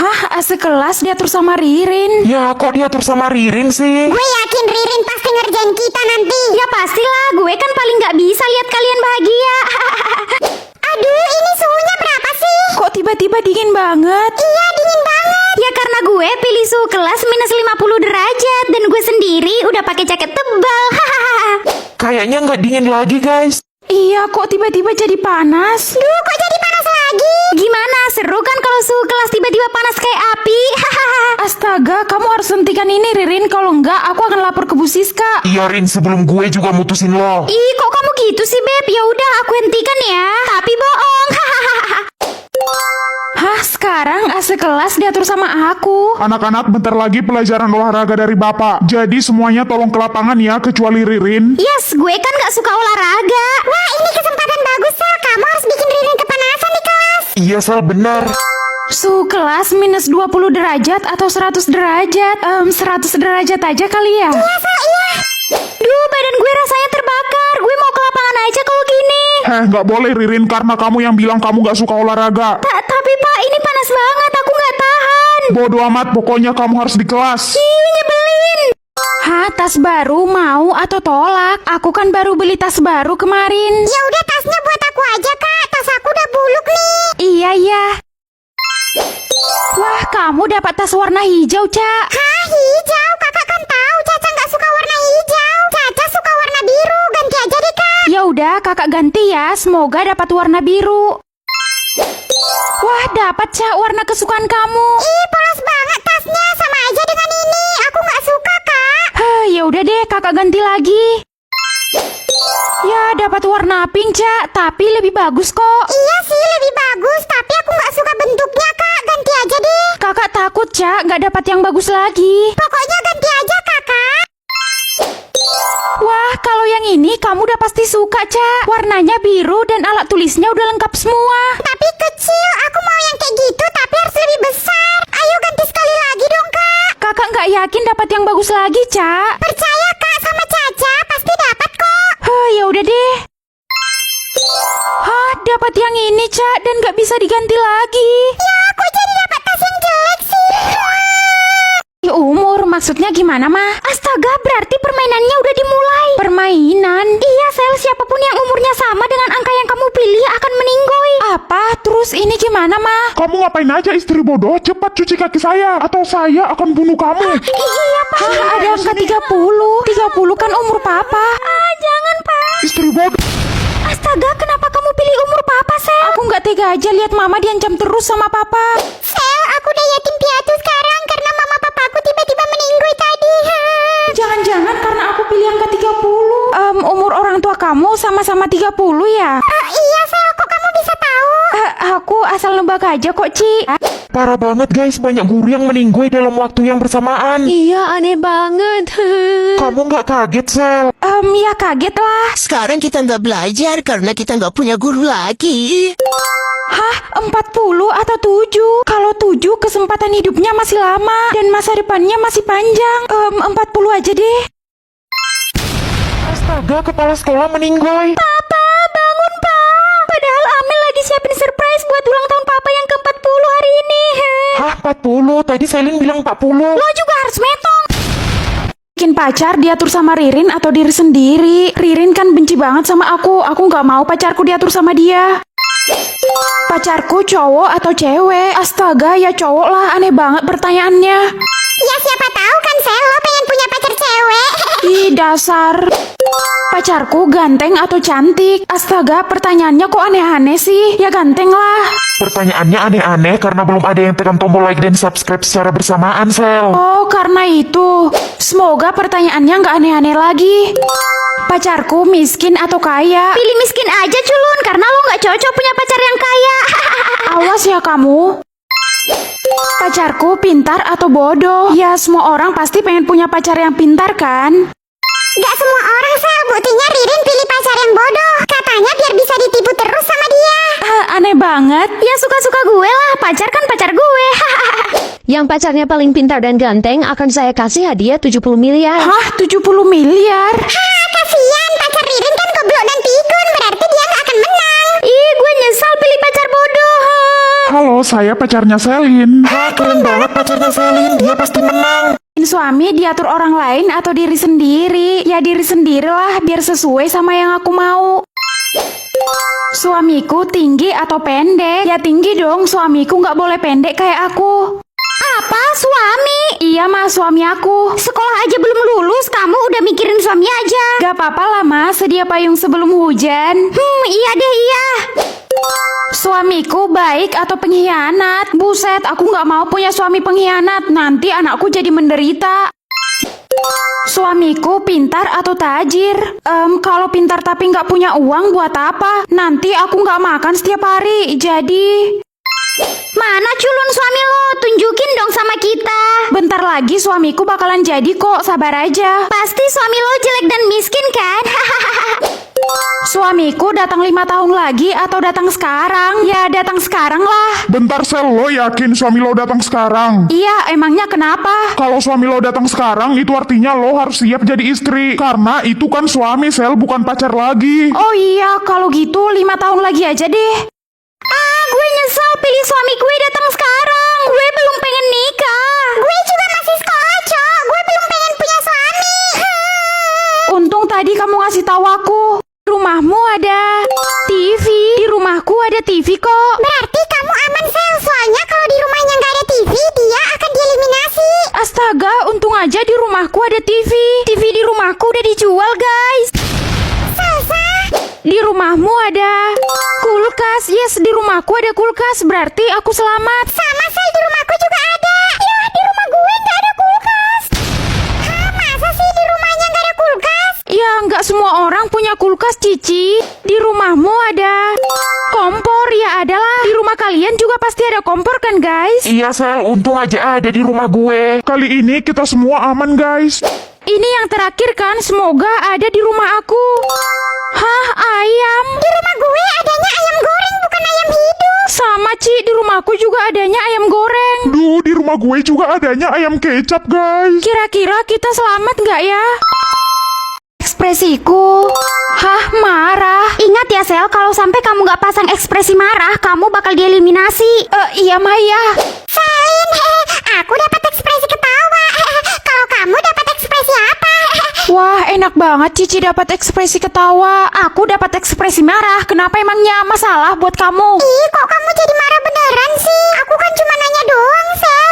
Hah, sekelas diatur sama Ririn? Ya, kok diatur sama Ririn sih? Gue yakin Ririn pasti ngerjain kita nanti. Ya pastilah, gue kan paling gak bisa lihat kalian bahagia. Aduh, ini suhunya berapa sih? Kok tiba-tiba dingin banget? Iya, dingin banget. Ya karena gue pilih suhu kelas minus 50 derajat dan gue sendiri udah pakai jaket tebal. Kayaknya nggak dingin lagi, guys. Iya, kok tiba-tiba jadi panas? Duh, kok jadi panas lagi? Gimana, seru kan kalau suhu kelas tiba-tiba panas kayak api? Astaga, kamu harus hentikan ini, Ririn. Kalau enggak, aku akan lapor ke Bu Siska. Iya, Rin, sebelum gue juga mutusin lo. Ih, kok kamu gitu sih, Beb? Ya udah, aku hentikan ya. Tapi bohong. Hah, sekarang sekelas diatur sama aku. Anak-anak, bentar lagi pelajaran olahraga dari Bapak. Jadi semuanya tolong ke lapangan ya, kecuali Ririn. Yes, gue kan gak suka olahraga. Wah, ini kesempatan bagus, Sel. Kamu harus bikin Ririn kepanasan di kelas. Iya, Sel, benar. Suhu kelas minus 20 derajat atau 100 derajat? 100 derajat aja kali ya? Iya, Sel, iya. Duh, badan gue rasanya terbakar. Gue mau ke lapangan aja kalau gini. Nggak boleh Ririn, karena kamu yang bilang kamu nggak suka olahraga. Tapi Pak, ini panas banget. Aku nggak tahan. Bodo amat, pokoknya kamu harus di kelas. Ih, nyebelin. Hah, tas baru mau atau tolak? Aku kan baru beli tas baru kemarin. Ya udah, tasnya buat aku aja, Kak. Tas aku udah buluk nih. Iya, iya. Wah, kamu dapat tas warna hijau, Cak. Hah, hijau? Kakak kan tahu Caca nggak suka warna hijau. Caca suka warna biru. Ganti aja deh, Kak. Ya udah, kakak ganti ya. Semoga dapat warna biru. Wah, dapat, Cak, warna kesukaan kamu. Ih, polos banget tasnya. Sama aja dengan ini. Aku nggak suka, Kak. Ya udah deh, kakak ganti lagi. Ya, dapat warna pink, Cak, tapi lebih bagus kok. Iya sih, lebih bagus. Tapi aku nggak suka bentuknya, Kak. Ganti aja deh. Kakak takut, Cak, nggak dapat yang bagus lagi. Pokoknya ganti aja, Kakak. Wah, kalau yang ini kamu udah pasti suka, Cak. Warnanya biru dan alat tulisnya udah lengkap semua. Tapi kecil. Aku mau yang kayak gitu, tapi harus lebih besar. Ayo ganti sekali lagi dong, Kak. Kakak nggak yakin dapat yang bagus lagi, Cak. Percaya, Kak, sama Caca. Pasti dapat kok. Ya udah deh. Hah, dapat yang ini, Cak, dan nggak bisa diganti lagi. Ya, aku jadi dapat tas yang jelek sih. Umur, maksudnya gimana, mah? Astaga, berarti permainannya udah dimulai. Permainan? Iya, Sel, siapapun yang umurnya sama dengan angka yang kamu pilih akan meninggoy. Apa? Terus ini gimana, mah? Kamu ngapain aja, istri bodoh? Cepat cuci kaki saya, atau saya akan bunuh kamu. Iya, Pak. Hah, ada angka 30. 30 kan umur papa. Jangan, Pak. Istri bodoh. Astaga, kenapa kamu pilih umur Papa, Sel? Aku nggak tega aja lihat mama diancam terus sama papa. Sel, aku udah yatim piatu sekarang karena mama papaku tiba-tiba meninggoy tadi. Jangan-jangan karena aku pilih angka 30. Umur orang tua kamu sama-sama 30 ya? Iya, Sel, kok kamu bisa tahu? Aku asal nebak aja kok, Ci. Parah banget, guys. Banyak guru yang meninggoy dalam waktu yang bersamaan. Iya, aneh banget. Kamu nggak kaget, Sel? Ya kaget lah. Sekarang kita nggak belajar karena kita nggak punya guru lagi. Hah, 40 atau 7? Kalau 7 kesempatan hidupnya masih lama dan masa depannya masih panjang. 40 aja deh. Astaga, kepala sekolah meninggoy. Papa, bangun, Pak. Padahal Amel lagi siapin surprise buat ulang tahun Papa yang ke-40 hari ini. Hah, 40? Tadi Selin bilang 40. Lo juga harus metong. Bikin pacar diatur sama Ririn atau diri sendiri? Ririn kan benci banget sama aku. Aku nggak mau pacarku diatur sama dia. Pacarku cowok atau cewek? Astaga, ya cowok lah. Aneh banget pertanyaannya. Ya siapa tahu kan, Sel, lo pengen punya pacar cewek. Ih, dasar. Pacarku ganteng atau cantik? Astaga, pertanyaannya kok aneh-aneh sih? Ya ganteng lah. Pertanyaannya aneh-aneh karena belum ada yang tekan tombol like dan subscribe secara bersamaan, Sel. Oh, karena itu. Semoga pertanyaannya nggak aneh-aneh lagi. Pacarku miskin atau kaya? Pilih miskin aja, culun, karena lo nggak cocok punya pacar yang kaya. Awas ya kamu. Pacarku pintar atau bodoh? Ya, semua orang pasti pengen punya pacar yang pintar kan? Gak semua orang, Sel. Buktinya Ririn pilih pacar yang bodoh. Katanya biar bisa ditipu terus sama dia. Aneh banget. Ya suka-suka gue lah, pacar kan pacar gue. Yang pacarnya paling pintar dan ganteng akan saya kasih hadiah 70 miliar. Hah, 70 miliar? Kasian, pacar Ririn kan goblok dan pikun. Berarti dia gak akan menang. Ih, gue nyesal pilih pacar bodoh. Halo, saya pacarnya Selin. Hah, keren banget pacarnya Selin. Dia pasti menang. Suami diatur orang lain atau diri sendiri? Ya diri sendirilah, biar sesuai sama yang aku mau. Suamiku tinggi atau pendek? Ya tinggi dong, suamiku nggak boleh pendek kayak aku. Apa? Suami? Iya mas, suami aku. Sekolah aja belum lulus, kamu udah mikirin suami aja. Gak apa-apa lah mas, sedia payung sebelum hujan. Iya deh, iya. Suamiku baik atau pengkhianat? Buset, aku nggak mau punya suami pengkhianat. Nanti anakku jadi menderita. Suamiku pintar atau tajir? Kalau pintar tapi nggak punya uang buat apa? Nanti aku nggak makan setiap hari. Jadi... Mana culun suami lo? Tunjukin dong sama kita. bentar lagi suamiku bakalan jadi kok, sabar aja. Pasti suami lo jelek dan miskin kan? Suamiku datang 5 tahun lagi atau datang sekarang? Ya datang sekarang lah. Bentar Sel, lo yakin suami lo datang sekarang? Iya, emangnya kenapa? Kalau suami lo datang sekarang, itu artinya lo harus siap jadi istri. Karena itu kan suami Sel, bukan pacar lagi. Oh iya, kalau gitu 5 tahun lagi aja deh. Gue nyesel pilih suami gue datang sekarang. Gue belum pengen nikah. Gue juga masih sekolah, Cok. Gue belum pengen punya suami. Untung tadi kamu ngasih tahu aku. Rumahmu ada TV. Di rumahku ada TV kok. Berarti kamu aman, Sel. Soalnya kalau di rumahnya nggak ada TV, dia akan dieliminasi. Astaga, untung aja di rumahku ada TV. TV di rumahku udah dijual, guys. Salsa. Di rumahmu ada kulkas. Yes, di rumahku ada kulkas. Berarti aku selamat. Sama, Sel. Di rumahku juga ada. Ya, di rumah gue nggak ada kulkas. Hah, masa sih di rumahnya nggak ada kulkas? Ya, nggak semua orang punya kulkas, Cici. Di rumahmu ada kompor. Ya, adalah. Di rumah kalian juga pasti ada kompor kan, guys? Iya Sel, untung aja ada di rumah gue. Kali ini kita semua aman guys. Ini yang terakhir kan, semoga ada di rumah aku. Hah, ayam? Di rumah gue adanya ayam goreng, bukan ayam hidup. Sama, Ci, di rumahku juga adanya ayam goreng. Duh, di rumah gue juga adanya ayam kecap guys. Kira-kira kita selamat nggak ya? Ekspresiku. Hah, marah. Ingat ya, Sel, kalau sampai kamu nggak pasang ekspresi marah, kamu bakal dieliminasi. Iya, Maya. Selin, aku dapat ekspresi ketawa. Kalau kamu dapat ekspresi apa? Wah, enak banget Cici dapat ekspresi ketawa. Aku dapat ekspresi marah. Kenapa emangnya? Masalah buat kamu? Ih, kok kamu jadi marah beneran sih? Aku kan cuma nanya doang, Sel.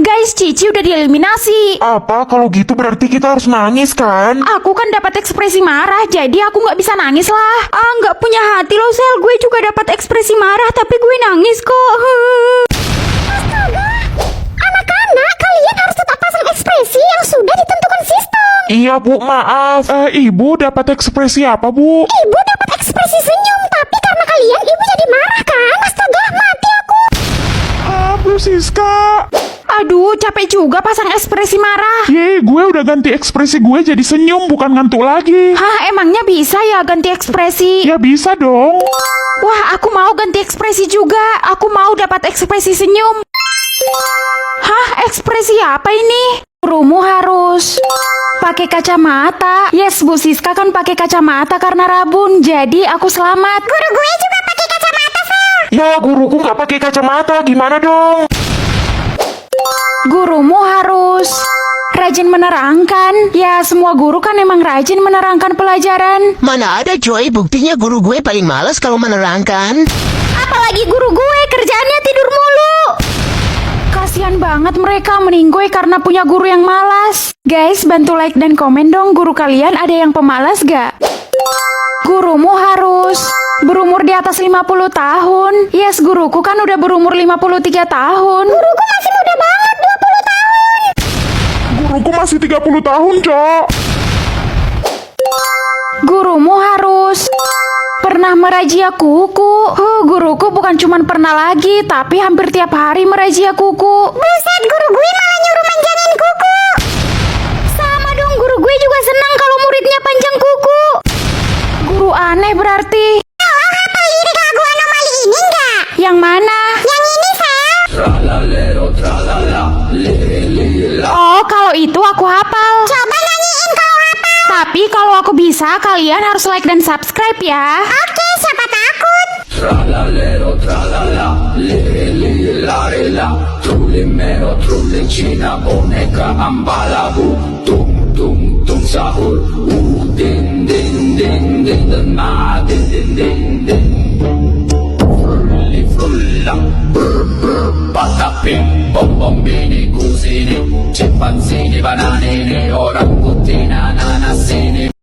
Guys, Cici udah dieliminasi. Apa? Kalau gitu berarti kita harus nangis kan? Aku kan dapat ekspresi marah, jadi aku nggak bisa nangis lah. Nggak punya hati loh, Sel. Gue juga dapat ekspresi marah, tapi gue nangis kok. Astaga, anak-anak, kalian harus tetap pasang ekspresi yang sudah ditentukan sistem. Iya Bu, maaf. Ibu dapat ekspresi apa bu? Ibu dapat ekspresi senyum, tapi karena kalian, ibu jadi marah kan? Astaga, mati aku. Bu Siska. Aduh, capek juga pasang ekspresi marah. Yeay, gue udah ganti ekspresi gue jadi senyum, bukan ngantuk lagi. Hah, emangnya bisa ya ganti ekspresi? Ya bisa dong. Wah, aku mau ganti ekspresi juga. Aku mau dapat ekspresi senyum. Hah, ekspresi apa ini? Gurumu harus pakai kacamata. Yes, Bu Siska kan pakai kacamata karena rabun. Jadi aku selamat. Guru gue juga pakai kacamata, Sel. Ya, guruku nggak pakai kacamata. Gimana dong? Gurumu harus rajin menerangkan. Ya, semua guru kan emang rajin menerangkan pelajaran. Mana ada coy, buktinya guru gue paling malas kalau menerangkan. Apalagi guru gue, kerjaannya tidur mulu. Kasian banget mereka meninggoy karena punya guru yang malas. Guys, bantu like dan komen dong, guru kalian ada yang pemalas gak? Gurumu harus berumur di atas 50 tahun. Yes, guruku kan udah berumur 53 tahun. Guruku masih muda banget, 20 tahun. Guruku masih 30 tahun, Cok. Gurumu harus pernah merazia kuku. Guruku bukan cuma pernah lagi, tapi hampir tiap hari merazia kuku. Buset, guru gue malah nyuruh manjangin kuku. Sama dong, guru gue juga senang kalau muridnya panjang kuku. Guru aneh berarti. Oh, hafal lirik lagu anomali ini enggak? Yang mana? Yang ini, Sel. Oh, kalau itu aku hafal. Coba nyanyiin kalau hafal. Tapi kalau aku bisa, kalian harus like dan subscribe ya. Oke, siapa takut? Tralalero tralala, liri liri lari la, trulimero trulicina, boneka ambalabu, tung tung tung sahur, din din din din din ma din din din din. Frulli frulla, brr brr patapim, bom bom bini kusini, chimpanzini bananini, orangutina nanasini.